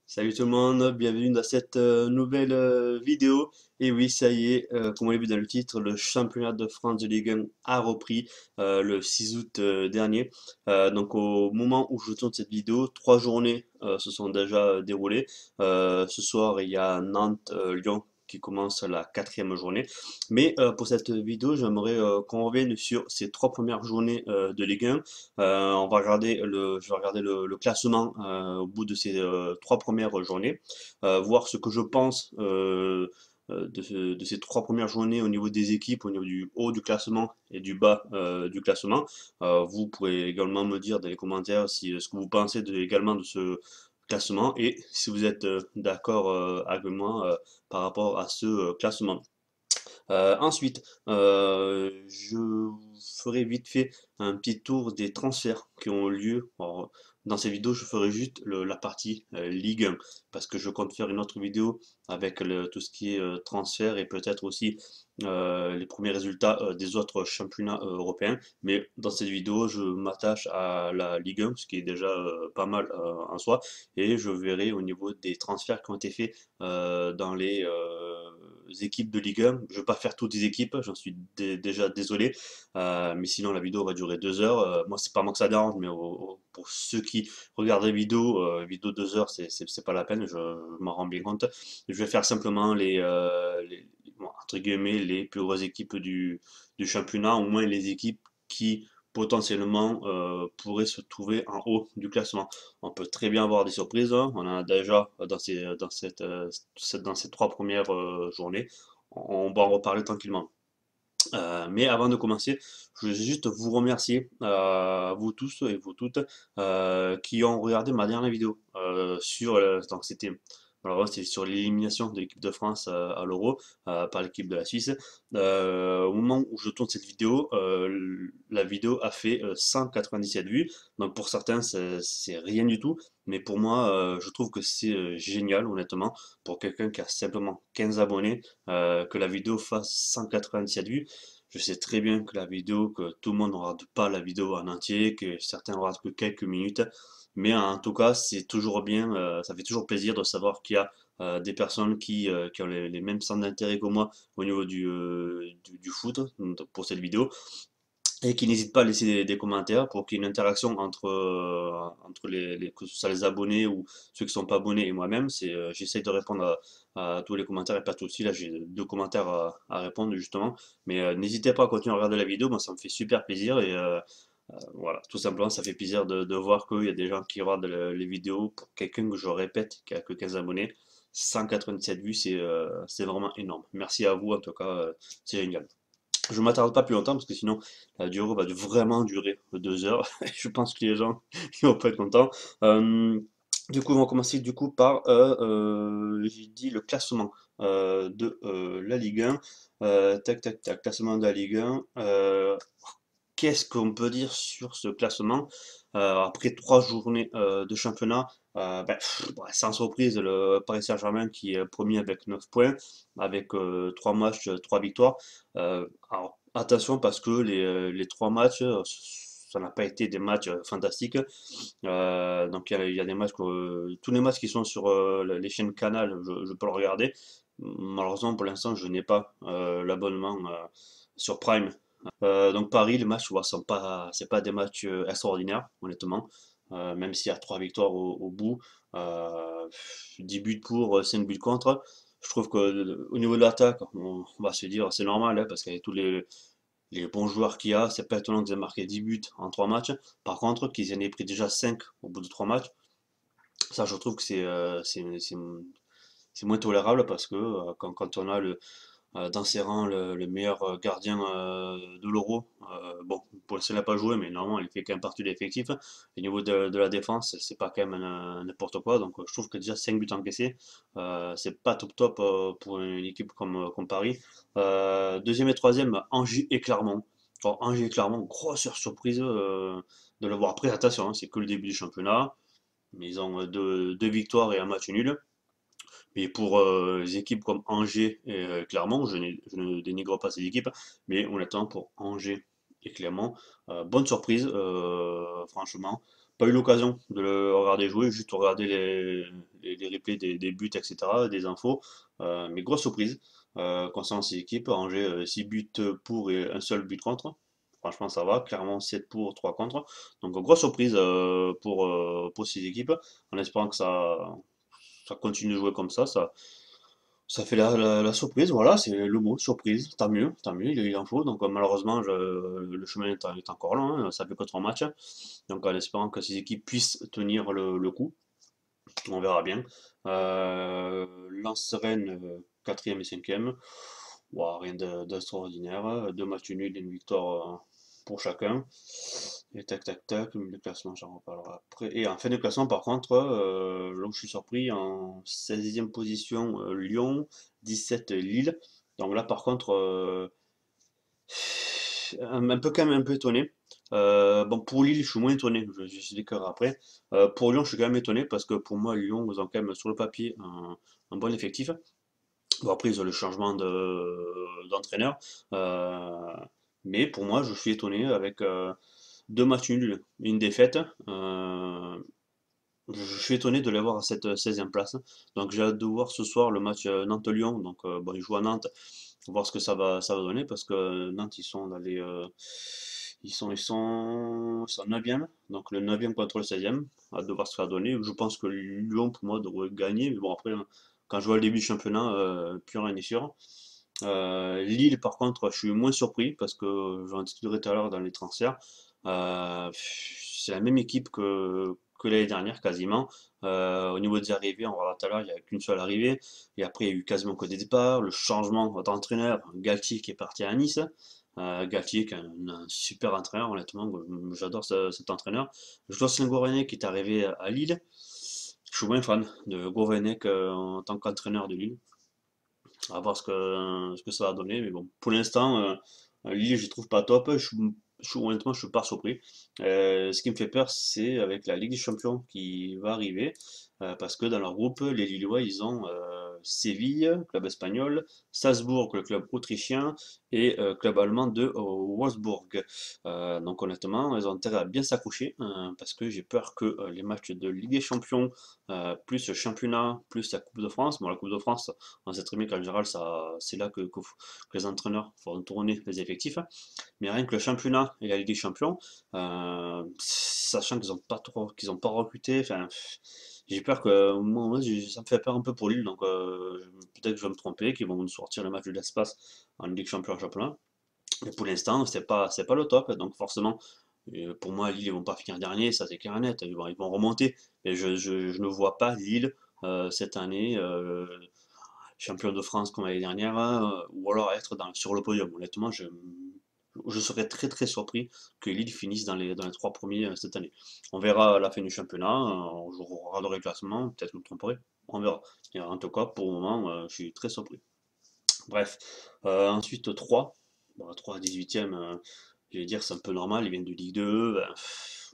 Salut tout le monde, bienvenue dans cette nouvelle vidéo. Et oui, ça y est, comme on l'a vu dans le titre, le championnat de France de Ligue 1 a repris le 6 août dernier. Donc au moment où je tourne cette vidéo, 3 journées se sont déjà déroulées. Ce soir, il y a Nantes-Lyon qui commence la quatrième journée. Mais pour cette vidéo, j'aimerais qu'on revienne sur ces 3 premières journées de Ligue 1. Je vais regarder le classement au bout de ces 3 premières journées, voir ce que je pense de ces 3 premières journées au niveau des équipes, au niveau du haut du classement et du bas du classement. Vous pourrez également me dire dans les commentaires ce que vous pensez également de ce classement et si vous êtes d'accord avec moi par rapport à ce classement. Ensuite, je ferai vite fait un petit tour des transferts qui ont lieu. Alors, dans ces vidéos, je ferai juste la partie Ligue 1 parce que je compte faire une autre vidéo avec tout ce qui est transfert et peut-être aussi les premiers résultats des autres championnats européens. Mais dans cette vidéo, je m'attache à la Ligue 1, ce qui est déjà pas mal en soi, et je verrai au niveau des transferts qui ont été faits dans les équipes de Ligue 1. Je ne vais pas faire toutes les équipes, j'en suis déjà désolé, mais sinon la vidéo va durer 2 heures. Moi, c'est pas moi que ça dérange, mais pour ceux qui regardent la vidéo 2 heures, c'est pas la peine, je m'en rends bien compte. Je vais faire simplement bon, entre guillemets, les plus grosses équipes du championnat, au moins les équipes qui potentiellement pourraient se trouver en haut du classement. On peut très bien avoir des surprises, hein. On en a déjà dans ces 3 premières journées. On va en reparler tranquillement. Mais avant de commencer, je veux juste vous remercier, vous tous et vous toutes, qui ont regardé ma dernière vidéo donc c'était sur l'élimination de l'équipe de France à l'Euro par l'équipe de la Suisse. Au moment où je tourne cette vidéo, la vidéo a fait 197 vues. Donc pour certains, c'est rien du tout, mais pour moi, je trouve que c'est génial, honnêtement, pour quelqu'un qui a simplement 15 abonnés, que la vidéo fasse 197 vues. Je sais très bien que la vidéo, que tout le monde ne regarde pas la vidéo en entier, que certains ne regardent que quelques minutes. Mais en tout cas, c'est toujours bien, ça fait toujours plaisir de savoir qu'il y a des personnes qui ont les mêmes centres d'intérêt que moi au niveau du foot pour cette vidéo et qui n'hésitent pas à laisser des commentaires pour qu'il y ait une interaction entre que ce soit les abonnés ou ceux qui sont pas abonnés et moi-même. J'essaie de répondre à tous les commentaires et pas tous. Là, j'ai 2 commentaires à répondre justement. Mais n'hésitez pas à continuer à regarder la vidéo, moi ça me fait super plaisir et voilà, tout simplement ça fait plaisir de voir qu'il y a des gens qui regardent les vidéos pour quelqu'un que je répète qui a que 15 abonnés. 197 vues, c'est vraiment énorme. Merci à vous en tout cas, c'est génial. Je ne m'attarde pas plus longtemps parce que sinon la durée va vraiment durer 2 heures. Je pense que les gens ils vont pas être contents. Euh, du coup, on va commencer du coup par, j'ai dit le classement de la Ligue 1. Tac, tac, tac, classement de la Ligue 1. Qu'est-ce qu'on peut dire sur ce classement? Après 3 journées de championnat, ouais, sans surprise, le Paris Saint-Germain qui est premier avec 9 points, avec 3 matchs, 3 victoires. Alors, attention parce que les 3 matchs, ça n'a pas été des matchs fantastiques. Donc il y a des matchs tous les matchs qui sont sur les chaînes Canal, je peux le regarder. Malheureusement, pour l'instant, je n'ai pas l'abonnement sur Prime. Donc Paris, les matchs, tu vois, c'est pas des matchs extraordinaires, honnêtement. Même s'il y a 3 victoires au bout, euh, 10 buts pour, 5 buts contre. Je trouve que au niveau de l'attaque, on va se dire c'est normal, hein, parce qu'avec tous les bons joueurs qu'il y a, c'est pas étonnant qu'ils aient marqué 10 buts en 3 matchs. Par contre, qu'ils en aient pris déjà 5 au bout de 3 matchs, ça je trouve que c'est moins tolérable parce que quand on a dans ses rangs le meilleur gardien de l'Euro. Bon, pour l'instant, il n'a pas joué, mais normalement, il fait quand même partie de l'effectif. Au niveau de la défense, c'est pas quand même n'importe quoi. Donc, je trouve que déjà 5 buts encaissés, c'est pas top top pour une équipe comme Paris. Deuxième et troisième, Angers et Clermont. Alors, Angers et Clermont, grosse surprise de l'avoir. Après, attention, hein, c'est que le début du championnat. Mais ils ont deux victoires et un match nul. Mais pour les équipes comme Angers et Clermont, je ne dénigre pas ces équipes, mais honnêtement, pour Angers et Clermont, bonne surprise, franchement. pas eu l'occasion de le regarder jouer, juste regarder les replays des buts, etc., des infos. Mais grosse surprise concernant ces équipes. Angers, 6 buts pour et un seul but contre. Franchement, ça va. Clairement, 7 pour, 3 contre. Donc, grosse surprise pour ces équipes. En espérant que ça continue de jouer comme ça fait la surprise, voilà, c'est le mot, surprise, tant mieux, il en faut. Donc malheureusement, le chemin est encore long, hein, ça fait que 3 matchs. Donc en espérant que ces équipes puissent tenir le coup, on verra bien. Lens Rennes, 4e et 5e, ouah, rien d'extraordinaire. 2 matchs nuls et une victoire pour chacun. Et tac tac tac, le classement, j'en reparlerai après. Et en fin de classement, par contre, là où je suis surpris, en 16e position, Lyon, 17 Lille. Donc là, par contre, un peu quand même un peu étonné. Bon, pour Lille, je suis moins étonné, je l'expliquerai après. Pour Lyon, je suis quand même étonné parce que pour moi, Lyon, ils ont quand même sur le papier un bon effectif. Bon, après, ils ont le changement d'entraîneur. Euh, mais pour moi, je suis étonné avec 2 matchs nuls, une défaite. Je suis étonné de l'avoir à cette 16e place. Donc j'ai hâte de voir ce soir le match Nantes-Lyon. Donc bon, ils jouent à Nantes, voir ce que ça va donner parce que Nantes ils sont dans ils sont 9e, donc le 9e contre le 16e. Hâte de voir ce que ça va donner. Je pense que Lyon pour moi devrait gagner, mais bon après hein, quand je vois le début du championnat, plus rien n'est sûr. Lille par contre, je suis moins surpris parce que j'en discuterai tout à l'heure dans les transferts. C'est la même équipe que l'année dernière quasiment. Au niveau des arrivées, on va voir tout à l'heure, il n'y a qu'une seule arrivée. Et après, il y a eu quasiment que des départs. Le changement d'entraîneur, Galtier qui est parti à Nice. Galtier qui est un super entraîneur, honnêtement. J'adore cet entraîneur. Jocelyn Gourvenec qui est arrivé à Lille. Je suis moins fan de Gourvenec en tant qu'entraîneur de Lille. À voir ce que ça va donner. Mais bon, pour l'instant, Lille, je trouve pas top. Honnêtement, je suis pas surpris. Ce qui me fait peur, c'est avec la Ligue des Champions qui va arriver. Parce que dans leur groupe, les Lillois, ils ont Séville, club espagnol, Salzbourg, le club autrichien, et club allemand de Wolfsburg. Donc honnêtement, ils ont intérêt à bien s'accrocher, parce que j'ai peur que les matchs de Ligue des Champions, plus le championnat, plus la Coupe de France, bon la Coupe de France, on sait très bien qu'en général, c'est là que les entraîneurs font tourner les effectifs. Mais rien que le championnat et la Ligue des Champions, sachant qu'ils ont pas recruté, enfin, j'ai peur que moi, ça me fait peur un peu pour Lille, donc peut-être que je vais me tromper, qu'ils vont nous sortir le match de l'espace en Ligue des Champions en championnat. Mais pour l'instant, c'est pas le top, donc forcément, pour moi, Lille, ils vont pas finir dernier, ça c'est clair et net, ils vont remonter. Et je ne vois pas Lille cette année champion de France comme l'année dernière, ou alors être sur le podium. Honnêtement, je serais très très surpris que Lille finisse dans les 3 premiers cette année. On verra à la fin du championnat, je regarderai le classement, peut-être que je me tromperai, on verra. Et en tout cas, pour le moment, je suis très surpris. Bref, ensuite 3. Bon, 3 à 18e, je vais dire c'est un peu normal, ils viennent de Ligue 2. Ben,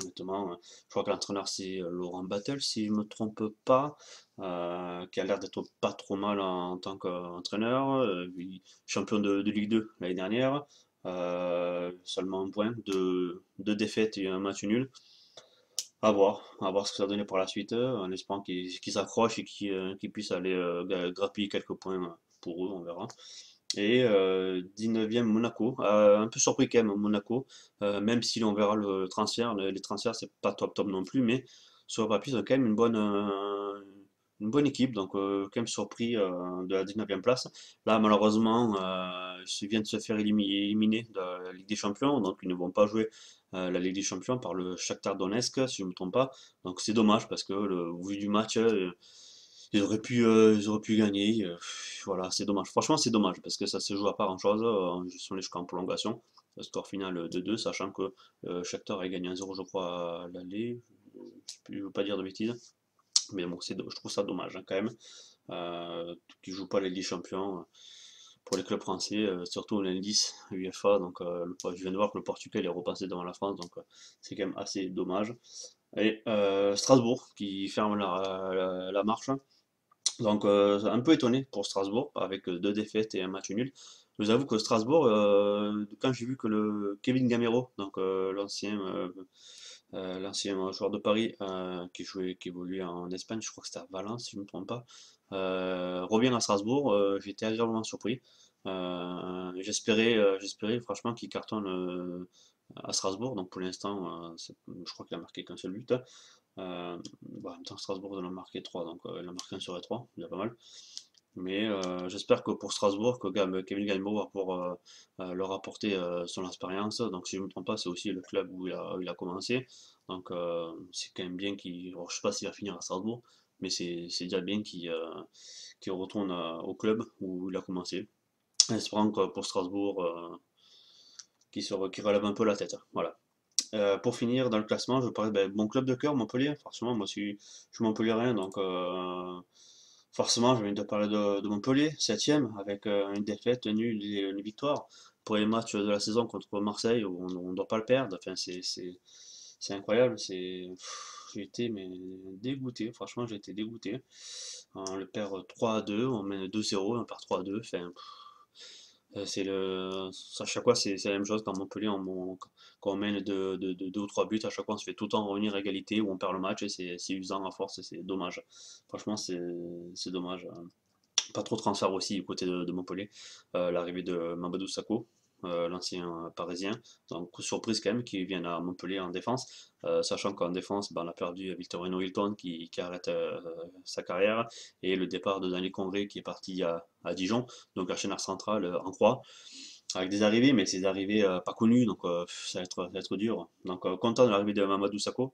honnêtement, je crois que l'entraîneur c'est Laurent Battle, si je ne me trompe pas, qui a l'air d'être pas trop mal en tant qu'entraîneur. Champion de Ligue 2 l'année dernière, seulement un point, deux défaites et un match nul. À voir ce que ça va donner par la suite, en espérant qu'ils s'accrochent et qu'ils puissent aller grappiller quelques points pour eux, on verra. Et 19e Monaco, un peu surpris quand même Monaco, même si on verra le transfert, les transferts c'est pas top top non plus, mais sur le papier ils ont quand même une bonne équipe, donc quand même surpris de la 19e place. Là malheureusement ils viennent de se faire éliminer de la Ligue des Champions, donc ils ne vont pas jouer la Ligue des Champions par le Shakhtar Donetsk si je ne me trompe pas, donc c'est dommage parce que au vu du match ils auraient pu gagner. Voilà, c'est dommage. Franchement, c'est dommage parce que ça se joue à pas grand-chose. Ils sont allés jusqu'en prolongation. Le score final de 2, sachant que Shakhtar a gagné 1-0, je crois, à l'aller. Je ne veux pas dire de bêtises. Mais bon, je trouve ça dommage hein, quand même. Qui ne jouent pas les Ligue des Champions pour les clubs français, surtout l'indice UEFA. Donc, je viens de voir que le Portugal est repassé devant la France. Donc, c'est quand même assez dommage. Et Strasbourg qui ferme la marche. Donc, un peu étonné pour Strasbourg, avec 2 défaites et un match nul. Je vous avoue que Strasbourg, quand j'ai vu que le Kevin Gamero, donc l'ancien l'ancien joueur de Paris qui évoluait en Espagne, je crois que c'était à Valence si je ne me trompe pas, revient à Strasbourg. J'étais agréablement surpris. J'espérais franchement qu'il cartonne à Strasbourg. Donc pour l'instant, je crois qu'il a marqué qu'un seul but. Bon, en même temps, Strasbourg il en a marqué 3, donc il en a marqué un sur les 3, il y a pas mal. Mais j'espère que pour Strasbourg, que Kevin Gambo va pouvoir leur apporter son expérience. Donc si je ne me trompe pas, c'est aussi le club où il a commencé. Donc c'est quand même bien qu'il... alors, je ne sais pas s'il va finir à Strasbourg, mais c'est déjà bien qu'il retourne au club où il a commencé. Espérant que pour Strasbourg, qu'il relève un peu la tête. Voilà. Pour finir dans le classement, je parlais mon club de cœur, Montpellier. Forcément, moi je suis Montpellierin, donc forcément, je viens de parler de Montpellier, septième, avec une défaite, une nulle et une victoire. Pour les matchs de la saison contre Marseille, où on ne doit pas le perdre. Enfin, c'est incroyable. J'ai été mais, dégoûté. Franchement, j'ai été dégoûté. On le perd 3-2, on mène 2-0, on perd 3-2. Enfin, à chaque fois, c'est la même chose. Quand Montpellier, quand on mène de 2 ou 3 buts, à chaque fois, on se fait tout le temps revenir à égalité ou on perd le match et c'est usant à force et c'est dommage. Franchement, c'est dommage. Pas trop de transfert aussi du côté de Montpellier. L'arrivée de Mamadou Sakho, l'ancien parisien. Donc surprise quand même qu'il vienne à Montpellier en défense, sachant qu'en défense, on a perdu Victorino Hilton qui arrête sa carrière et le départ de Danny Congré qui est parti à Dijon, donc la chaîne centrale en croix. Avec des arrivées, mais ces arrivées pas connues, donc ça va être dur. Donc content de l'arrivée de Mamadou Sakho.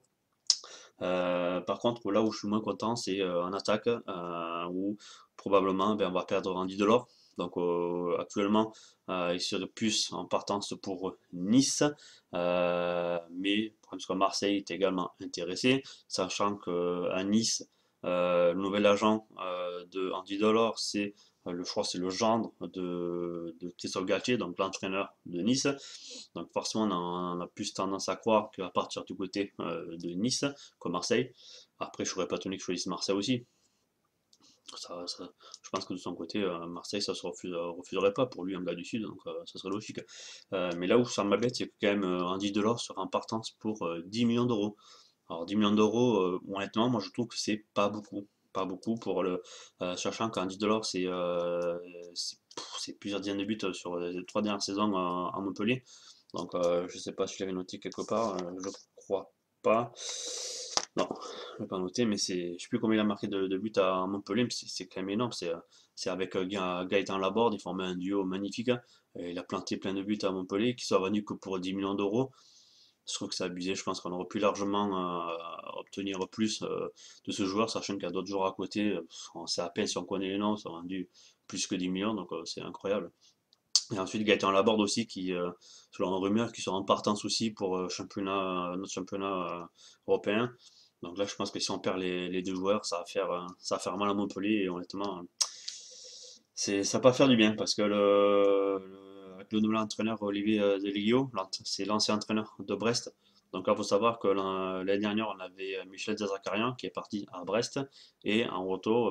Par contre, là où je suis moins content, c'est en attaque, où probablement on va perdre Randy Delors. Donc actuellement, il serait plus en partance pour Nice, mais le problème, c'est que Marseille est également intéressé, sachant qu'à Nice, le nouvel agent de Andy Delors, je crois que c'est le gendre de Christophe Galtier, donc l'entraîneur de Nice. Donc forcément, on a plus tendance à croire qu'à partir du côté de Nice, comme Marseille. Après, je ne serais pas étonné que je choisisse Marseille aussi. Je pense que de son côté, Marseille, ça se refuserait pas pour lui, un gars du Sud, donc ça serait logique. Mais là où ça m'embête, c'est que quand même Andy Delors sera en partance pour 10 millions d'euros. Alors 10 millions d'euros, honnêtement, moi je trouve que c'est pas beaucoup. Pas beaucoup pour sachant qu'Andy Delors, c'est plusieurs dizaines de buts sur les 3 dernières saisons à Montpellier. Donc je sais pas si je l'avais noté quelque part, je crois pas. Non, je l'ai pas noté, mais je sais plus combien il a marqué de buts à Montpellier, mais c'est quand même énorme. C'est avec Gaëtan Laborde, ils formaient un duo magnifique, hein. Et il a planté plein de buts à Montpellier, qui sont venus que pour 10 millions d'euros. Je trouve que c'est abusé. Je pense qu'on aurait pu largement obtenir plus de ce joueur, sachant qu'il y a d'autres joueurs à côté. On sait à peine si on connaît les noms, ça a rendu plus que 10 millions, donc c'est incroyable. Et ensuite Gaëtan Laborde aussi, selon la rumeur, qui sera en partance aussi pour notre championnat européen. Donc là, je pense que si on perd les deux joueurs, ça va faire mal à Montpellier. Et honnêtement, ça va pas faire du bien parce que avec le nouvel entraîneur Olivier Deligio, c'est l'ancien entraîneur de Brest. Donc là, il faut savoir que l'année dernière, on avait Michel Zakarian qui est parti à Brest et en retour,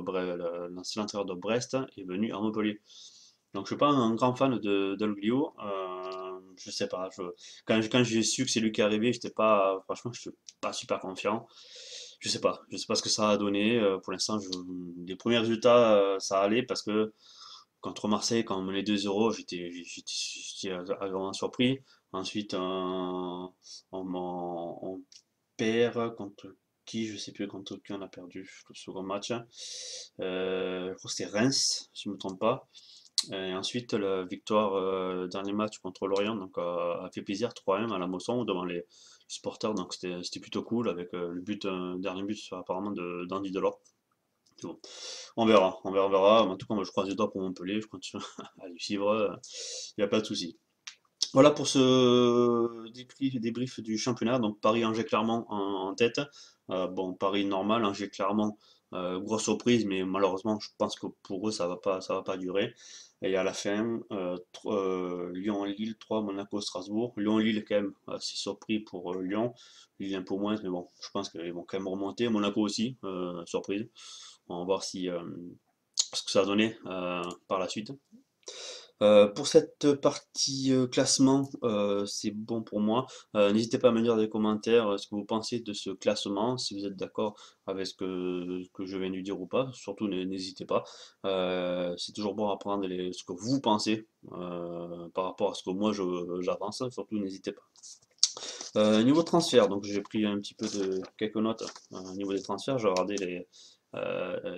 l'ancien entraîneur de Brest est venu à Montpellier. Donc je suis pas un grand fan de Deligio. Je sais pas. Quand j'ai su que c'est lui qui est arrivé, franchement, je suis pas super confiant. Je sais pas ce que ça a donné. Pour l'instant, les premiers résultats, ça allait parce que contre Marseille, quand on menait 2-0, j'étais agréablement surpris. Ensuite, on perd contre qui, je sais plus contre qui on a perdu le second match. Je crois que c'était Reims, si je ne me trompe pas. Et ensuite, la victoire, dernier match contre Lorient, donc a fait plaisir 3-1 à la Mosson devant les supporters, donc c'était plutôt cool avec le dernier but apparemment d'Andy Delors. Bon. On verra. En tout cas, moi je croise les doigts pour Montpellier, je continue à les suivre, il n'y a pas de souci. Voilà pour ce débrief du championnat. Donc Paris-Angers-Clermont en tête. Bon, Paris normal, Angers-Clermont, grosse surprise, mais malheureusement, je pense que pour eux, ça va pas durer. Et à la fin, Lyon-Lille, 3, Monaco-Strasbourg. Lyon-Lille, quand même, assez surpris pour Lyon. Lille un peu moins, mais bon, je pense qu'ils vont quand même remonter. Monaco aussi, surprise. On va voir ce que ça va donner par la suite. Pour cette partie classement, c'est bon pour moi. N'hésitez pas à me dire dans les commentaires ce que vous pensez de ce classement, si vous êtes d'accord avec ce que je viens de dire ou pas. Surtout, n'hésitez pas. C'est toujours bon à apprendre ce que vous pensez par rapport à ce que moi j'avance. Surtout, n'hésitez pas. Niveau transfert, donc j'ai pris un petit peu de quelques notes au niveau des transferts. J'ai regardé les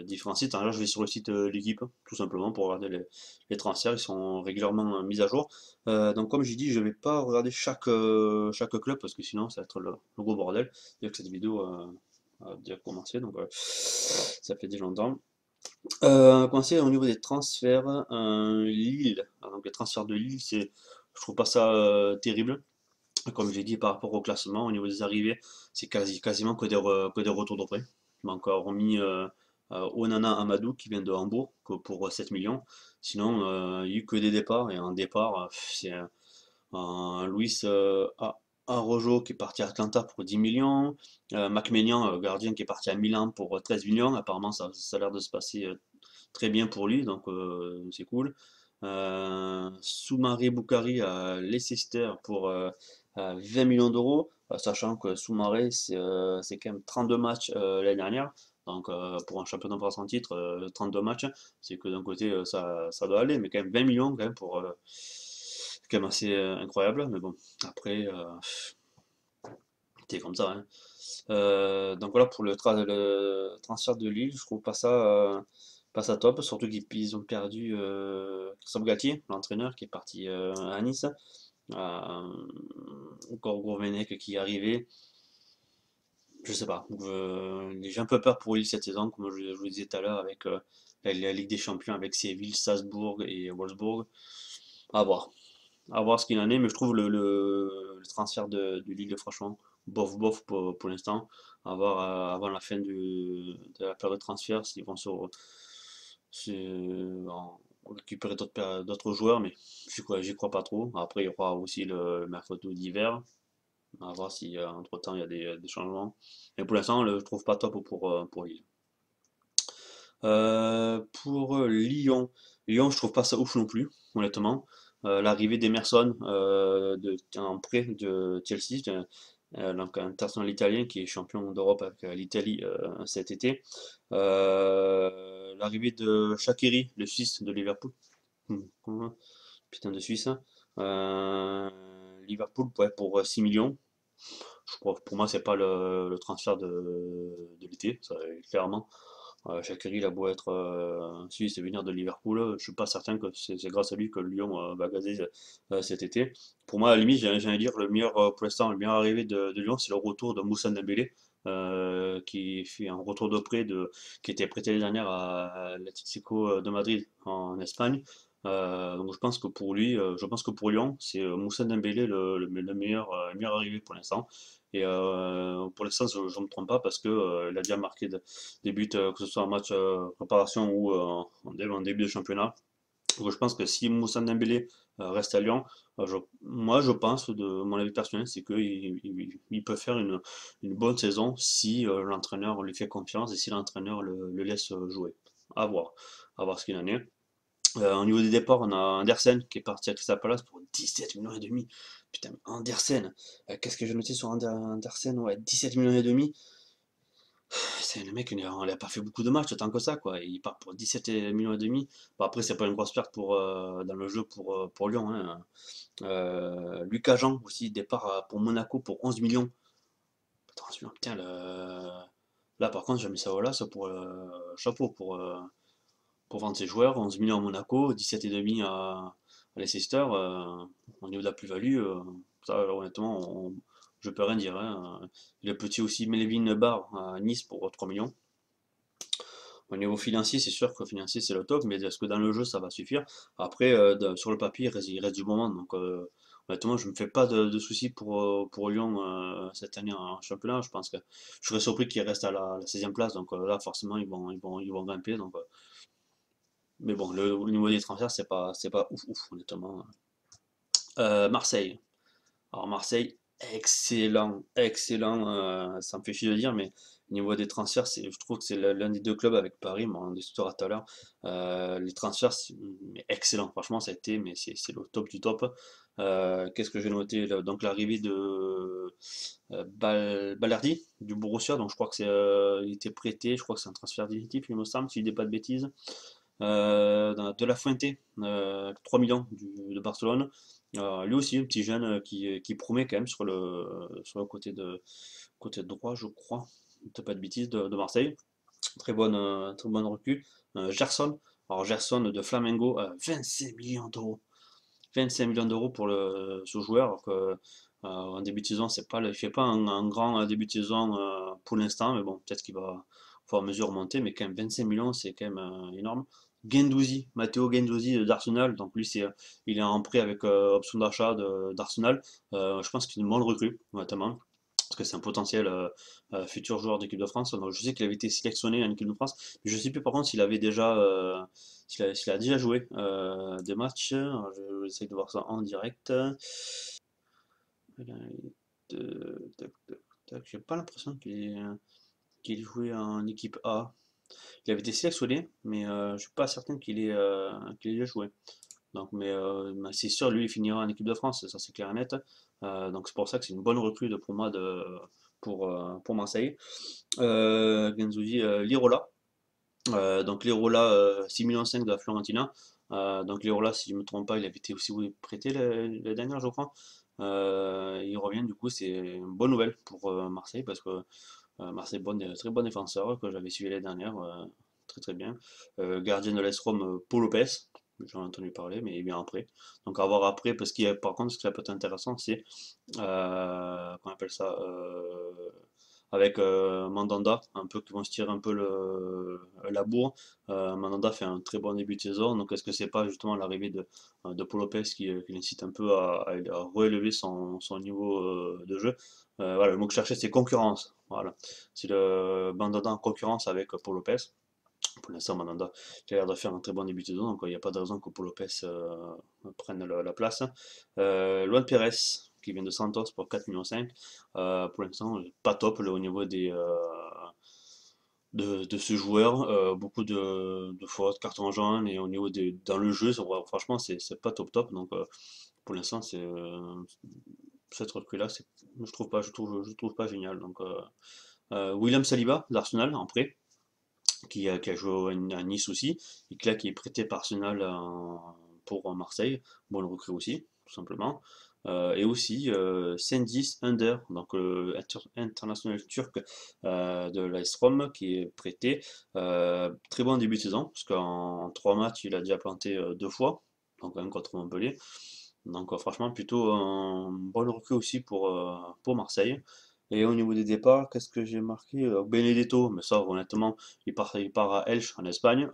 différents sites. Alors là, je vais sur le site L'équipe, tout simplement, pour regarder les transferts. Ils sont régulièrement mis à jour. Donc, comme j'ai dit, je ne vais pas regarder chaque club parce que sinon, ça va être le gros bordel. Dès que cette vidéo a déjà commencé, donc ça fait déjà longtemps. On va commencer au niveau des transferts. Lille, donc les transferts de Lille, je trouve pas ça terrible. Comme j'ai dit par rapport au classement, au niveau des arrivées, c'est quasiment que des retours de prêt. Ils m'ont encore remis Onana Amadou qui vient de Hambourg pour 7 millions. Sinon, il n'y a eu que des départs. Et un départ, c'est un Luis Arrojo qui est parti à Atlanta pour 10 millions. Macménian, gardien, qui est parti à Milan pour 13 millions. Apparemment, ça a l'air de se passer très bien pour lui, donc c'est cool. Soumaré Boukari à Leicester pour 20 millions d'euros, sachant que Soumaré c'est quand même 32 matchs l'année dernière. Donc pour un championnat par son titre, 32 matchs, c'est que d'un côté ça doit aller, mais quand même 20 millions quand même c'est quand même assez incroyable. Mais bon, après c'est comme ça, hein. Donc voilà pour le transfert de Lille, je trouve pas ça top, surtout qu'ils ont perdu Christophe Galtier, l'entraîneur qui est parti à Nice. Encore Gourvenec qui est arrivé, je sais pas. J'ai un peu peur pour Lille cette saison, comme je vous disais tout à l'heure, avec la Ligue des Champions, avec Séville, Salzbourg et Wolfsburg. À voir. À voir ce qu'il en est, mais je trouve le transfert de Lille, franchement, bof pour l'instant. À voir avant la fin de la période de transfert, s'ils vont récupérer d'autres joueurs, mais j'y crois pas trop. Après, il y aura aussi le mercato d'hiver. À voir si entre-temps il y a des changements. Mais pour l'instant, je trouve pas top pour Lille. Pour Lyon, je trouve pas ça ouf non plus, honnêtement. L'arrivée d'Emerson en prêt de Chelsea, donc un international italien qui est champion d'Europe avec l'Italie cet été. L'arrivée de Shaqiri, le Suisse de Liverpool. Putain de Suisse, hein. Liverpool pour 6 millions. Pour moi, c'est pas le transfert de l'été, clairement. Shaqiri, il a beau être suisse et venir de Liverpool, je suis pas certain que c'est grâce à lui que Lyon va gazer cet été. Pour moi, à la limite, j'allais dire le meilleur pour l'instant, le meilleur arrivé de Lyon, c'est le retour de Moussa Dembélé, qui fait un retour de prêt qui était prêté l'année dernière à l'Atlético de Madrid en Espagne. Donc je pense que pour Lyon, c'est Moussa Dembélé le meilleur arrivé pour l'instant. Et pour l'instant, je ne me trompe pas parce que il a déjà marqué des buts, que ce soit en match préparation ou en début de championnat. Donc, je pense que si Moussa Dembélé reste à Lyon, moi je pense, de mon avis personnel, c'est qu'il peut faire une bonne saison si l'entraîneur lui fait confiance et si l'entraîneur le laisse jouer. À voir, à voir ce qu'il en est. Au niveau des départs, on a Andersen qui est parti à Crystal Palace pour 17 millions et demi. Putain, mais Andersen, qu'est-ce que j'ai noté sur Andersen? Ouais, 17 millions et demi. C'est le mec, on n'a pas fait beaucoup de matchs tant que ça, quoi. Il part pour 17 millions et demi. Bon, après, c'est pas une grosse perte dans le jeu pour Lyon, hein. Lucas Jean aussi, départ pour Monaco pour 11 millions. Attends, 11 millions, putain, là par contre, j'ai mis ça au las pour chapeau pour vendre ses joueurs. 11 millions à Monaco, 17,5 à Leicester. Au niveau de la plus-value, ça, honnêtement, je peux rien dire, hein. Le petit aussi, Melvin Barr à Nice pour 3 millions. Au niveau financier, c'est sûr que financier c'est le top, mais est-ce que dans le jeu ça va suffire? Après, sur le papier, il reste du moment, donc honnêtement, je me fais pas de soucis pour Lyon cette année en championnat. Je pense que je serais surpris qu'ils restent à la 16e place, donc là forcément ils vont grimper. Donc, mais bon, le niveau des transferts, c'est pas ouf, honnêtement. Marseille. Alors Marseille. excellent, excellent. Ça me fait chier de dire, mais au niveau des transferts, je trouve que c'est l'un des deux clubs avec Paris, mais on en discutera tout à l'heure. Les transferts, c'est mais excellent. Franchement, ça a été, mais c'est le top du top. Qu'est-ce que j'ai noté là? Donc l'arrivée de Balerdi du Borussia, donc je crois que il était prêté, je crois que c'est un transfert définitif, il me semble, si je dis pas de bêtises. De la Fuente, 3 millions de Barcelone. Lui aussi, un petit jeune qui promet quand même sur le côté droit, je crois, peut pas de bêtises, de Marseille. Très bonne recrue. Gerson, alors Gerson de Flamengo, 25 millions d'euros. 25 millions d'euros pour ce joueur, alors que, en début de saison, il fait pas un grand début de saison pour l'instant, mais bon, peut-être qu'il va au fur et à mesure monter, mais quand même 25 millions, c'est quand même énorme. Gendouzi, Matteo Gendouzi d'Arsenal, donc lui il est en prêt avec option d'achat d'Arsenal. Je pense qu'il est une bonne recrue, notamment parce que c'est un potentiel futur joueur d'équipe de France. Donc, je sais qu'il avait été sélectionné en équipe de France, mais je ne sais plus par contre s'il a déjà joué des matchs. Alors, je vais essayer de voir ça en direct. Tac, tac, tac. J'ai pas l'impression qu'il jouait en équipe A. Il avait été sélectionné, mais je ne suis pas certain qu'il ait déjà joué. Donc, mais c'est sûr, lui, il finira en équipe de France, ça c'est clair et net. Donc c'est pour ça que c'est une bonne recrue pour moi pour Marseille. Guendouzi, Lirola. Donc Lirola, 6,5 millions de la Fiorentina. Donc Lirola, si je ne me trompe pas, il avait été aussi prêté la dernière, je crois. Il revient, du coup, c'est une bonne nouvelle pour Marseille parce que Marseille, très bon défenseur que j'avais suivi l'année dernière, très très bien. Gardien de l'AS Rome, Paul Lopez, j'en ai entendu parler, mais il vient après. Donc à voir après, parce qu'il y a, par contre, ce qui peut être intéressant, c'est, qu'on appelle ça, avec Mandanda, un peu qui vont se tirer un peu la bourre. Mandanda fait un très bon début de saison, donc est-ce que c'est pas justement l'arrivée de Paul Lopez qui l'incite un peu à relever son niveau de jeu? Voilà, le mot que je cherchais, c'est concurrence. Voilà. C'est le Mandanda en concurrence avec Paul Lopez. Pour l'instant, Mandanda qui a l'air de faire un très bon début de saison, donc il n'y a pas de raison que Paul Lopez prenne la place. Luan Pérez, qui vient de Santos pour 4,5 millions. Pour l'instant, pas top au niveau de ce joueur. Beaucoup de fautes, carton jaune, et au niveau dans le jeu, franchement, c'est pas top top. Donc pour l'instant, cette recrue-là, je trouve pas génial. Donc William Saliba d'Arsenal en prêt qui a joué à Nice aussi, et qui là qui est prêté par Arsenal pour Marseille, bon le recrue aussi, tout simplement. Et aussi Cengiz Under, donc international turc de l'AS Rome, qui est prêté. Très bon début de saison, parce qu'en 3 matchs, il a déjà planté 2 fois, donc un contre Montpellier. Donc franchement, plutôt un bon recrue aussi pour Marseille. Et au niveau des départs, qu'est-ce que j'ai marqué? Benedetto, mais ça honnêtement, il part à Elche en Espagne.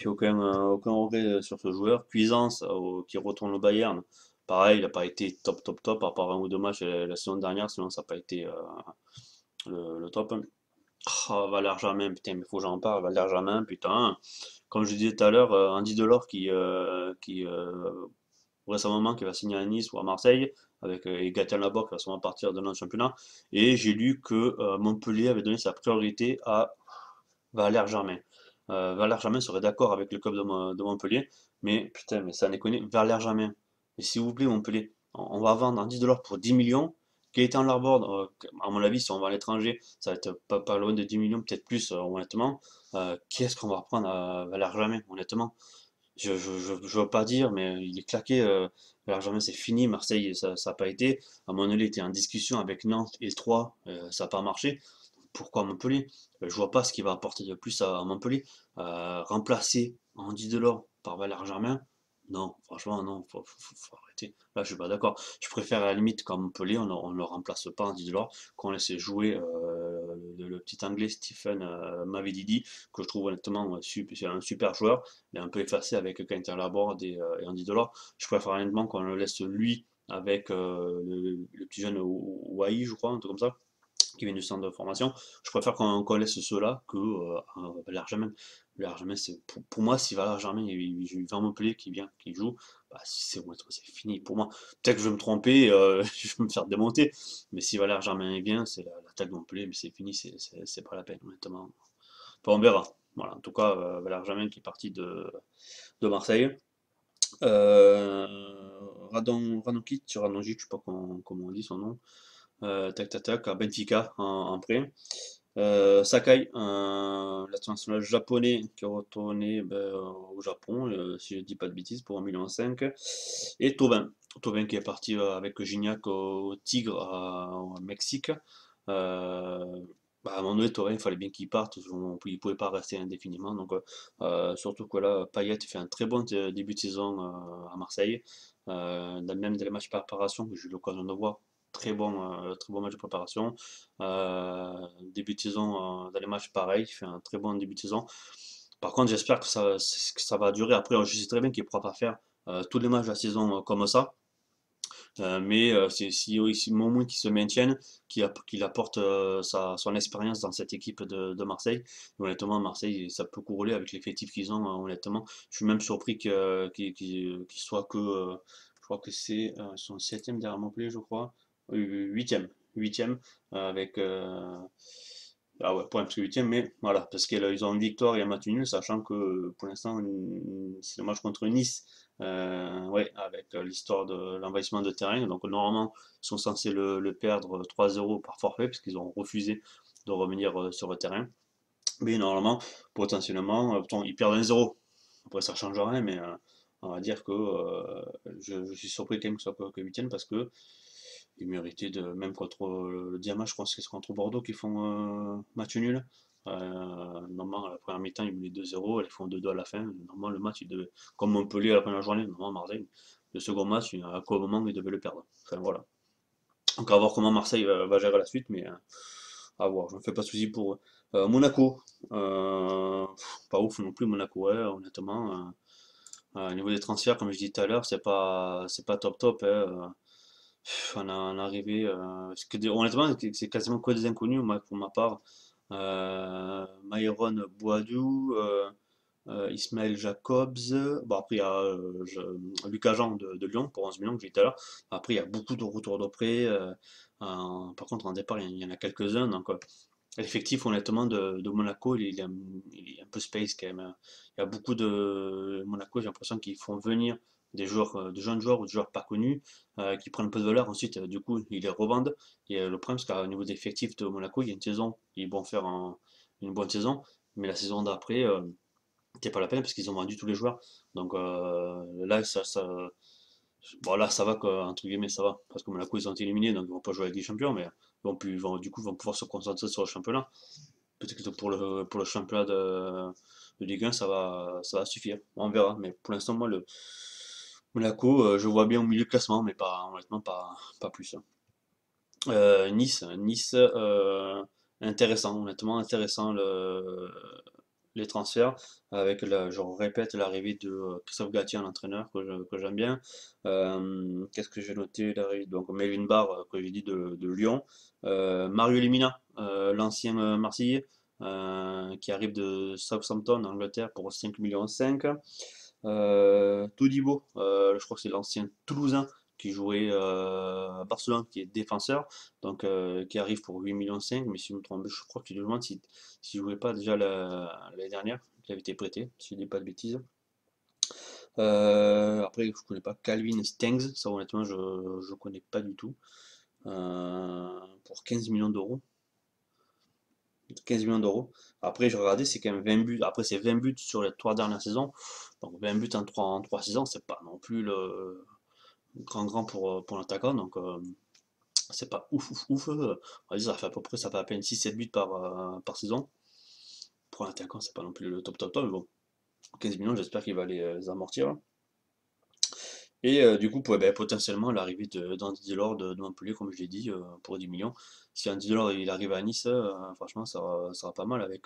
Aucun regret sur ce joueur. Cuisance qui retourne au Bayern. Pareil, il n'a pas été top top top, à part un ou deux matchs la saison dernière, sinon ça n'a pas été le top. Oh, Valère Germain, putain, mais faut que j'en parle. Valère Germain, putain. Comme je disais tout à l'heure, Andy Delors qui récemment qui va signer à Nice ou à Marseille, et Gatien Laborde qui va sûrement partir de notre championnat. Et j'ai lu que Montpellier avait donné sa priorité à Valère Germain. Valère Germain serait d'accord avec le club de Montpellier, mais putain, mais ça n'est connu. Valère Germain. Mais s'il vous plaît, Montpellier, on va vendre Andy Delors pour 10 millions. Gaëtan Laborde, à mon avis, si on va à l'étranger, ça va être pas loin de 10 millions, peut-être plus, honnêtement. Qu'est-ce qu'on va reprendre à Valère Germain, honnêtement? Je veux pas dire, mais il est claqué. Germain, c'est fini. Marseille, ça n'a pas été. À mon avis, il était en discussion avec Nantes et Troyes. Ça n'a pas marché. Pourquoi Montpellier? Je vois pas ce qu'il va apporter de plus à Montpellier. Remplacer Andy Delors par Valère Germain? Non, franchement, non. Faut arrêter. Là, je suis pas d'accord. Je préfère à la limite qu'à Montpellier, on ne le remplace pas Andy Delors, qu'on laisse jouer le petit anglais Stephen Mavididi, que je trouve honnêtement c'est un super joueur. Il est un peu effacé avec Quentin Laborde et Andy Delors. Je préfère honnêtement qu'on le laisse lui avec le petit jeune Wai, je crois, un truc comme ça, qui viennent du centre de formation. Je préfère qu'on laisse ceux-là que Valère Germain. Valère Germain, pour moi, si Valère Germain il vient à Montpellier, qui vient, qui joue, bah, si c'est bon, c'est fini pour moi. Peut-être que je vais me tromper, je vais me faire démonter, mais si Valère Germain est bien, c'est l'attaque de Montpellier, mais c'est fini, c'est pas la peine, honnêtement. Enfin, on verra. Voilà, en tout cas, Valère Germain qui est parti de Marseille. Euh, Radonjic, je sais pas comment on dit son nom. Tac tac tac, à Benfica en prêt. Sakai, l'international japonais qui est retourné au Japon, si je dis pas de bêtises, pour 1,5 million. Et Thauvin. Thauvin qui est parti avec Gignac au Tigre au Mexique. Euh, à un moment donné, Thauvin, il fallait bien qu'il parte. Il ne pouvait pas rester indéfiniment. Donc, surtout que là, Payet fait un très bon début de saison à Marseille. Même dans les matchs de préparation que j'ai eu l'occasion de voir, très bon match de préparation. Début de saison, dans les matchs pareil, il fait un très bon début de saison. Par contre, j'espère que ça va durer. Après, je sais très bien qu'il ne pourra pas faire tous les matchs de la saison comme ça. Mais c'est si au moins qu'il se maintienne, qu'il apporte son expérience dans cette équipe de Marseille. Et honnêtement, Marseille, ça peut courir avec l'effectif qu'ils ont, honnêtement. Je suis même surpris qu'il soit que. Je crois que c'est son septième derrière Montpellier, je crois. Huitième. Huitième, avec. Ah ouais, point parce que huitième, mais voilà, parce qu'ils ont une victoire et un match nul, sachant que pour l'instant, c'est le match contre Nice, ouais, avec l'histoire de l'envahissement de terrain. Donc normalement, ils sont censés le perdre 3-0 par forfait, puisqu'ils ont refusé de revenir sur le terrain. Mais normalement, potentiellement, pourtant, ils perdent 1-0. Après, ça change rien, mais on va dire que je suis surpris quand même que ce soit que 8 parce que ils méritaient de, même contre le Diama, je pense que c'est contre Bordeaux qui font match nul. Normalement, à la première mi-temps, ils menaient 2-0, ils font 2-2 à la fin. Normalement, le match, comme Montpellier à la première journée, normalement, Marseille, le second match, à quoi moment ils devaient le perdre. Enfin, voilà. Donc, à voir comment Marseille va gérer la suite, mais à voir. Je ne me fais pas de soucis pour eux. Monaco, pas ouf non plus, Monaco, ouais, honnêtement. Au niveau des transferts, comme je disais tout à l'heure, c'est pas top top, hein. On est arrivé. Honnêtement, c'est quasiment que des inconnus, moi, pour ma part. Myron Boadou, Ismaël Jacobs. Bon, après, il y a Lucas Jean de Lyon pour 11 millions que j'ai dit tout à l'heure. Après, il y a beaucoup de retours de prêt. Par contre, en départ, il y en a quelques-uns. Donc, l'effectif, honnêtement, de Monaco, il est un peu space quand même, hein. Il y a beaucoup de Monaco, j'ai l'impression qu'ils font venir des joueurs, de jeunes joueurs ou de joueurs pas connus, qui prennent un peu de valeur. Ensuite, du coup, ils les revendent. Et le problème, c'est qu'au niveau des effectifs de Monaco, il y a une saison, ils vont faire une bonne saison, mais la saison d'après, c'était pas la peine parce qu'ils ont vendu tous les joueurs. Donc là, bon, là, ça va, quoi, entre guillemets, ça va. Parce que Monaco, ils ont été éliminés, donc ils vont pas jouer avec les champions, mais du coup, ils vont pouvoir se concentrer sur le championnat. Peut-être que pour le championnat de Ligue 1, ça va suffire. On verra. Mais pour l'instant, moi, le Monaco, je vois bien au milieu de classement, mais pas, honnêtement, pas plus, hein. Nice, intéressant, honnêtement, intéressant les transferts, avec, je répète, l'arrivée de Christophe Galtier, un entraîneur que j'aime bien. Qu'est-ce que j'ai noté? Donc Melvin Barr, que j'ai dit de Lyon. Mario Lemina, l'ancien Marseillais, qui arrive de Southampton, Angleterre, pour 5,5 millions. Todibo, je crois que c'est l'ancien Toulousain qui jouait à Barcelone, qui est défenseur, donc qui arrive pour 8,5 millions, mais si je me trompe, je crois que je me demande s'il jouait pas déjà l'année dernière, il avait été prêté, si je dis pas de bêtises. Après, je connais pas Calvin Stengs, ça honnêtement, je connais pas du tout. Pour 15 millions d'euros. 15 millions d'euros. Après, j'ai regardé, c'est quand même 20 buts. Après, c'est 20 buts sur les 3 dernières saisons. Donc 20 buts en trois saisons, c'est pas non plus le grand pour l'attaquant. Donc c'est pas ouf, ouf, ouf. On va dire, ça fait à peu près, ça fait à peine 6-7 buts par saison. Pour l'attaquant, c'est pas non plus le top, top, top. Mais bon, 15 millions, j'espère qu'il va les amortir. Et du coup, potentiellement, l'arrivée d'Andy Delors de Montpellier, comme je l'ai dit, pour 10 millions. Si Andy Delors il arrive à Nice, franchement, ça sera pas mal avec.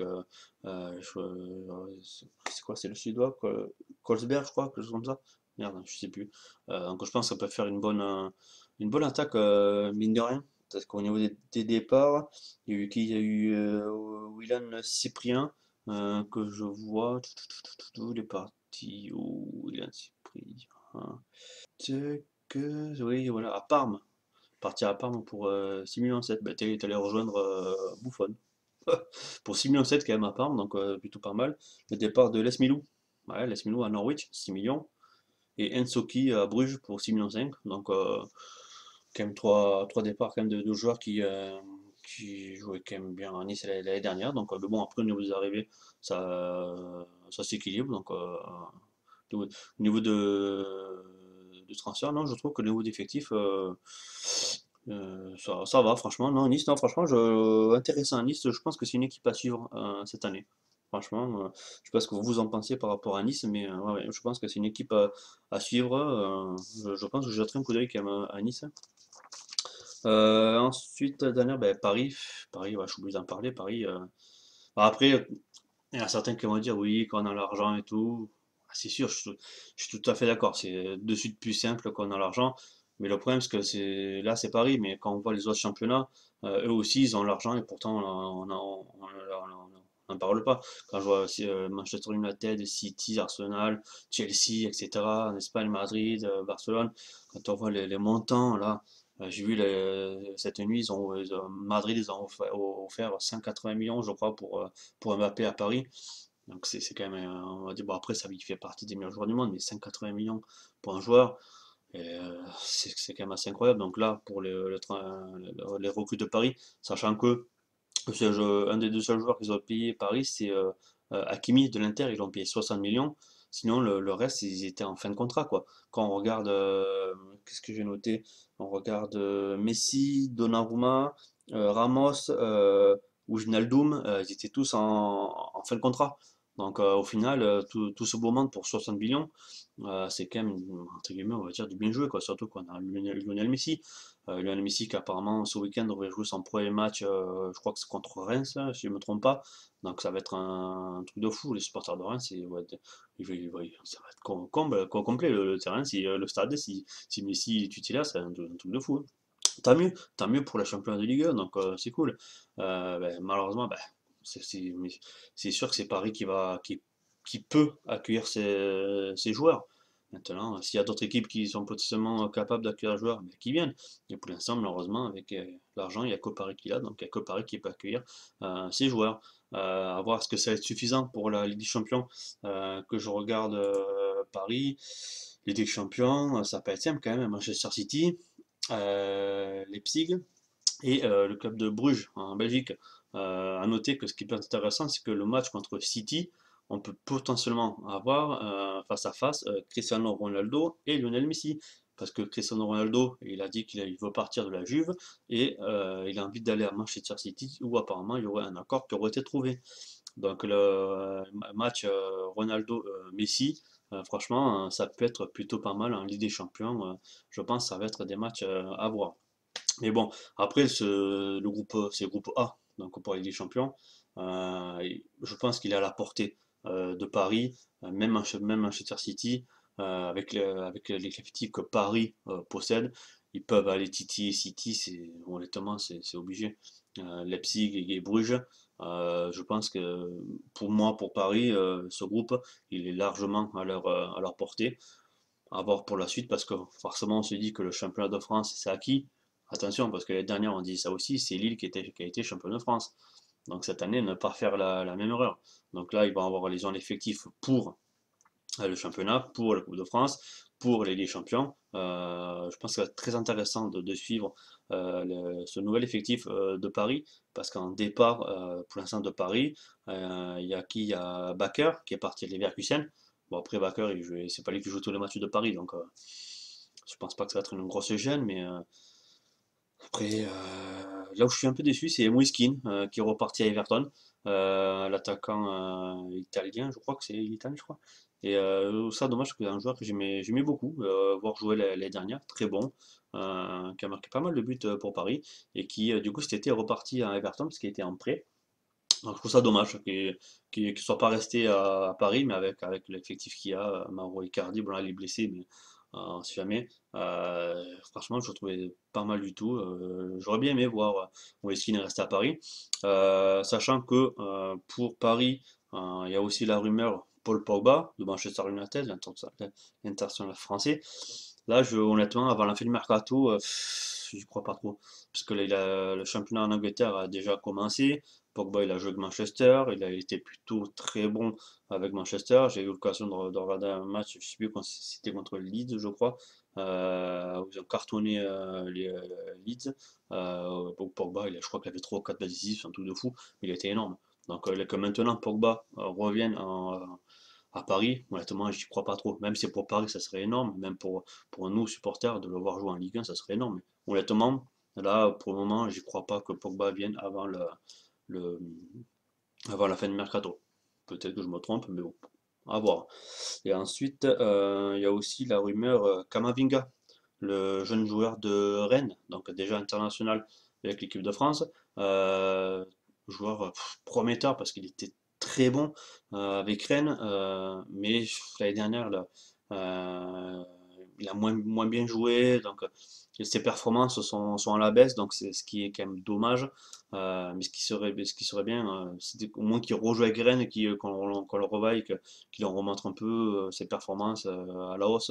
C'est quoi? C'est le Suédois? Kolsberg, je crois, quelque chose comme ça. Merde, je sais plus. Donc je pense que ça peut faire une bonne attaque, mine de rien. Parce qu'au niveau des départs, il y a eu qui? Il y a eu Willan Cyprien, que je vois. Il est parti où Willan Cyprien? Oui, voilà, à Parme. Partir à Parme pour 6 millions 7. Bah, t'es allé rejoindre Buffon. Pour 6 millions 7 quand même à Parme, donc plutôt pas mal. Le départ de Les Milou. Ouais, Les Milou à Norwich, 6 millions. Et Ensoki à Bruges pour 6 millions 5. Donc quand même trois départs quand même de joueurs qui jouaient quand même bien à Nice l'année dernière. Donc mais bon, après au niveau des arrivées, ça s'équilibre. Donc au niveau de transfert, non, je trouve que le niveau d'effectif, ça va, franchement. Non, Nice, non, franchement, intéressant à Nice, je pense que c'est une équipe à suivre cette année. Franchement, je sais pas ce que vous en pensez par rapport à Nice, mais ouais, ouais, je pense que c'est une équipe à suivre. Je pense que je jetterai un coup d'œil quand même à Nice. Ensuite, la dernière, ben, Paris. Paris, ouais, je suis obligé d'en parler. Paris. Après, il y en a certains qui vont dire oui, quand on a l'argent et tout. Ah, c'est sûr, je suis tout à fait d'accord. C'est de suite plus simple quand on a l'argent. Mais le problème, c'est que c'est Paris, mais quand on voit les autres championnats, eux aussi, ils ont l'argent et pourtant, on n'en parle pas. Quand je vois Manchester United, City, Arsenal, Chelsea, etc., en Espagne, Madrid, Barcelone, quand on voit les montants, là, j'ai vu cette nuit, Madrid, ils ont offert 180 millions, je crois, pour Mbappé à Paris. Donc c'est quand même, on va dire, bon après ça il fait partie des meilleurs joueurs du monde, mais 180 millions pour un joueur, c'est quand même assez incroyable. Donc là, pour les recrues de Paris, sachant que un des deux seuls joueurs qu'ils ont payé Paris, c'est Hakimi de l'Inter, ils l'ont payé 60 millions. Sinon, le reste, ils étaient en fin de contrat, quoi. Quand on regarde, qu'est-ce que j'ai noté? On regarde Messi, Donnarumma, Ramos, Wijnaldum, ils étaient tous en fin de contrat. Donc au final, tout ce beau monde pour 60 millions, c'est quand même, entre guillemets, on va dire du bien joué, quoi. Surtout qu'on a Lionel Messi. Lionel Messi qui apparemment ce week-end devrait jouer son premier match, je crois que c'est contre Reims, hein, si je ne me trompe pas. Donc ça va être un truc de fou. Les supporters de Reims, ça va être complet le terrain, le stade, si Messi est titulaire, c'est un truc de fou, hein. Tant mieux pour la championnat de Ligue 1, donc c'est cool. Ben, malheureusement, ben, c'est c'est- mais c'est sûr que c'est Paris qui peut accueillir ces joueurs. Maintenant, s'il y a d'autres équipes qui sont potentiellement capables d'accueillir les joueurs, ben, qui viennent. Et pour l'instant, malheureusement, avec l'argent, il n'y a que Paris qui l'a, donc il n'y a que Paris qui peut accueillir ces joueurs. À voir ce que ça va être suffisant pour la Ligue des Champions que je regarde Paris. Ligue des Champions, ça peut être simple quand même. Manchester City, Leipzig et le club de Bruges en Belgique. À noter que ce qui est intéressant, c'est que le match contre City, on peut potentiellement avoir face à face Cristiano Ronaldo et Lionel Messi. Parce que Cristiano Ronaldo, il a dit qu'il veut partir de la Juve et il a envie d'aller à Manchester City où apparemment il y aurait un accord qui aurait été trouvé. Donc le match Ronaldo-Messi, franchement, ça peut être plutôt pas mal en Ligue des Champions. Je pense que ça va être des matchs à voir. Mais bon, après, c'est le groupe A, donc pour la Ligue des Champions. Je pense qu'il est à la portée de Paris, même Manchester City, avec l'effectif que Paris possède. Ils peuvent aller titiller City, honnêtement, c'est obligé. Leipzig et Bruges, je pense que pour moi, pour Paris, ce groupe, il est largement à leur portée. À voir pour la suite, parce que forcément, on se dit que le championnat de France, c'est acquis. Attention, parce que l'année dernière, on dit ça aussi, c'est Lille qui a été champion de France. Donc cette année, ne pas faire la même erreur. Donc là, ils vont avoir les gens l'effectif pour le championnat, pour la Coupe de France, pour les Ligues des Champions. Je pense que ça va être très intéressant de suivre ce nouvel effectif de Paris, parce qu'en départ, pour l'instant de Paris, il y a qui? Il y a Bakker qui est parti à Leverkusen. Bon, après Bakker, c'est pas lui qui joue tous les matchs de Paris, donc je pense pas que ça va être une grosse gêne, mais après, là où je suis un peu déçu, c'est Moiskin qui est reparti à Everton, l'attaquant italien, je crois que c'est l'italien, je crois. Et ça, dommage, parce que c'est un joueur que j'aimais beaucoup, voir jouer l'année dernière, très bon, qui a marqué pas mal de buts pour Paris, et qui, du coup, cet été est reparti à Everton, parce qu'il était en prêt. Donc, je trouve ça dommage qu'il soit pas resté à Paris, mais avec l'effectif qu'il y a, Mauro Icardi, bon là, il est blessé, mais on sait jamais. Franchement, je le trouvais pas mal du tout. J'aurais bien aimé voir Moiskin rester à Paris. Sachant que pour Paris, il y a aussi la rumeur Paul Pogba de Manchester United, l'international français. Là, honnêtement, avant la fin du mercato, j'y crois pas trop. Parce que là, le championnat en Angleterre a déjà commencé. Pogba, il a joué avec Manchester. Il a été plutôt très bon avec Manchester. J'ai eu l'occasion de regarder un match, je sais plus quand c'était contre Leeds, je crois, où ils ont cartonné les Leeds. Pogba, je crois qu'il avait 3 ou 4 passes décisives, c'est un truc de fou, mais il était énorme. Donc que maintenant Pogba revienne à Paris, honnêtement, j'y crois pas trop. Même si pour Paris, ça serait énorme, même pour nous, supporters, de le voir jouer en Ligue 1, ça serait énorme. Mais honnêtement, là, pour le moment, j'y crois pas que Pogba vienne le, avant la fin du mercato. Peut-être que je me trompe, mais bon, à voir. Et ensuite, il y a aussi la rumeur Kamavinga, le jeune joueur de Rennes, donc déjà international avec l'équipe de France. Euh, Joueur prometteur parce qu'il était très bon avec Rennes, mais l'année dernière, là, euh, il a moins bien joué, donc ses performances sont à la baisse, donc c'est ce qui est quand même dommage. Mais ce qui serait bien, c'était au moins qu'il rejoue avec Rennes et qu'on le revoie et qu'il en remonte un peu ses performances à la hausse.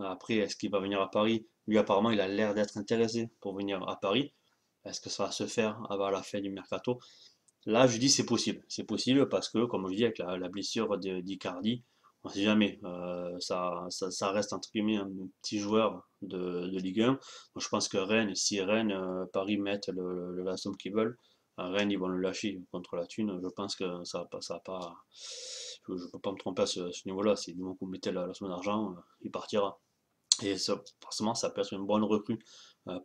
Après, est-ce qu'il va venir à Paris? Lui, apparemment, il a l'air d'être intéressé pour venir à Paris. Est-ce que ça va se faire avant la fin du mercato? Là, je dis c'est possible. C'est possible parce que, comme je dis, avec la blessure d'Icardi, on ne sait jamais. Ça reste entre guillemets un petit joueur de Ligue 1. Donc, je pense que Rennes, si Rennes, Paris mettent la somme qu'ils veulent, Rennes, ils vont le lâcher contre la thune. Je pense que ça va pas. Je ne peux pas me tromper à ce niveau-là. Si du moment qu'on mettait la somme d'argent, il partira. Et ça, forcément, ça peut être une bonne recrue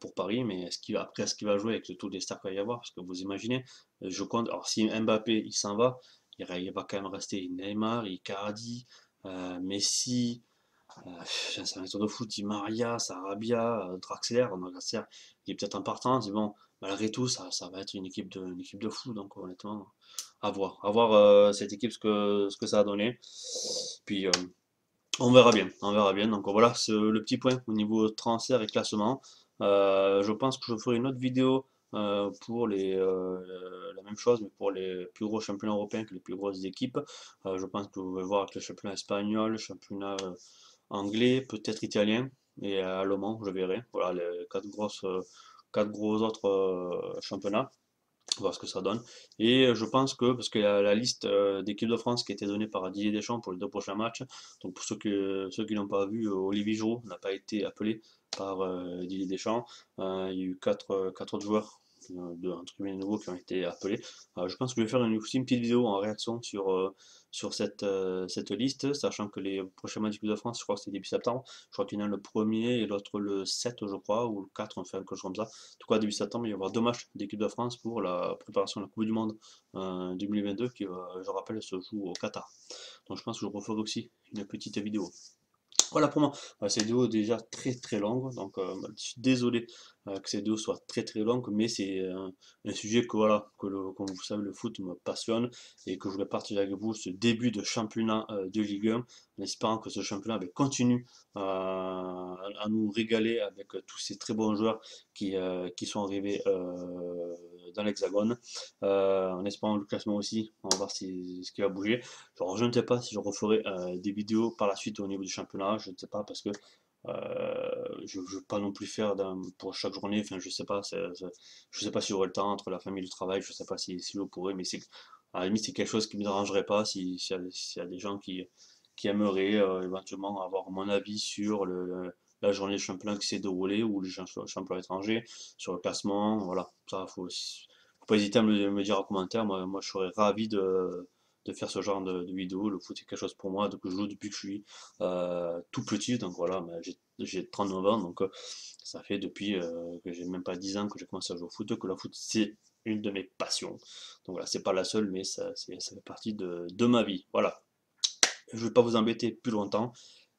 pour Paris, mais après, est-ce qu'il va jouer avec tous les stars qu'il va y avoir? Parce que vous imaginez, je compte, alors si Mbappé il s'en va, il va quand même rester Neymar, Icardi, Messi, c'est un tour de foot, Di Maria, Sarabia, Draxler, Draxler, il est peut-être en partance, mais bon, malgré tout, ça va être une équipe de fou, donc honnêtement, à voir cette équipe ce que ça a donné. Puis on verra bien, on verra bien. Donc voilà, c'est le petit point au niveau transfert et classement. Je pense que je ferai une autre vidéo pour la même chose, mais pour les plus gros championnats européens que les plus grosses équipes. Je pense que vous pouvez voir avec le championnat espagnol, le championnat anglais, peut-être italien et allemand, je verrai. Voilà, les quatre gros autres championnats voir ce que ça donne. Et je pense que, parce qu'il y a la liste d'équipe de France qui a été donnée par Didier Deschamps pour les 2 prochains matchs, donc pour ceux qui n'ont pas vu, Olivier Giroud n'a pas été appelé par Didier Deschamps. Il y a eu quatre autres joueurs entre guillemets nouveaux qui ont été appelés. Je pense que je vais faire aussi une petite vidéo en réaction sur cette liste, sachant que les prochains matchs d'équipe de France, je crois que c'est début septembre. Je crois qu'il y en a le premier et l'autre le 7, je crois, ou le 4, on fait quelque chose comme ça. En tout cas, début septembre, il va y avoir 2 matchs d'équipe de France pour la préparation de la Coupe du Monde 2022 qui, je rappelle, se joue au Qatar. Donc je pense que je referai aussi une petite vidéo. Voilà pour moi. Cette vidéo est déjà très très longue, donc je suis désolé que cette vidéo soit très très longue, mais c'est un sujet que voilà, comme vous savez, le foot me passionne et que je voulais partager avec vous ce début de championnat de Ligue 1, en espérant que ce championnat continue à nous régaler avec tous ces très bons joueurs qui sont arrivés dans l'Hexagone. En espérant le classement aussi, on va voir ce qui va bouger. Genre, je ne sais pas si je referai des vidéos par la suite au niveau du championnat, je ne sais pas parce que je ne veux pas non plus faire pour chaque journée, enfin je sais pas, je sais pas si j'aurai le temps entre la famille et le travail, je sais pas si je pourrais, mais à la limite c'est quelque chose qui me dérangerait pas s'il y a des gens qui aimeraient éventuellement avoir mon avis sur la journée de championnat qui s'est déroulée ou les championnats étrangers, sur le classement, voilà, ça faut pas hésiter à me dire en commentaire, moi je serais ravi de faire ce genre de vidéo. Le foot c'est quelque chose pour moi que je joue depuis que je suis tout petit, donc voilà, j'ai 39 ans, donc ça fait depuis que j'ai même pas 10 ans que j'ai commencé à jouer au foot, que le foot c'est une de mes passions. Donc voilà, c'est pas la seule, mais ça fait partie de ma vie. Voilà, je ne vais pas vous embêter plus longtemps.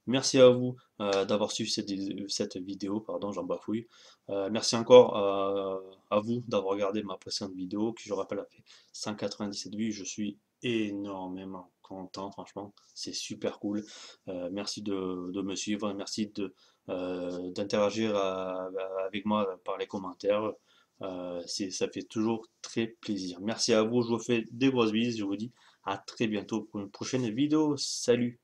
Merci à vous d'avoir suivi cette vidéo, pardon, j'en bafouille. Merci encore à vous d'avoir regardé ma précédente vidéo, qui je rappelle a fait 197 vues. Je suis énormément content, franchement, c'est super cool. Merci de me suivre, merci d'interagir avec moi par les commentaires. Ça fait toujours très plaisir. Merci à vous, je vous fais des grosses bises, je vous dis à très bientôt pour une prochaine vidéo. Salut!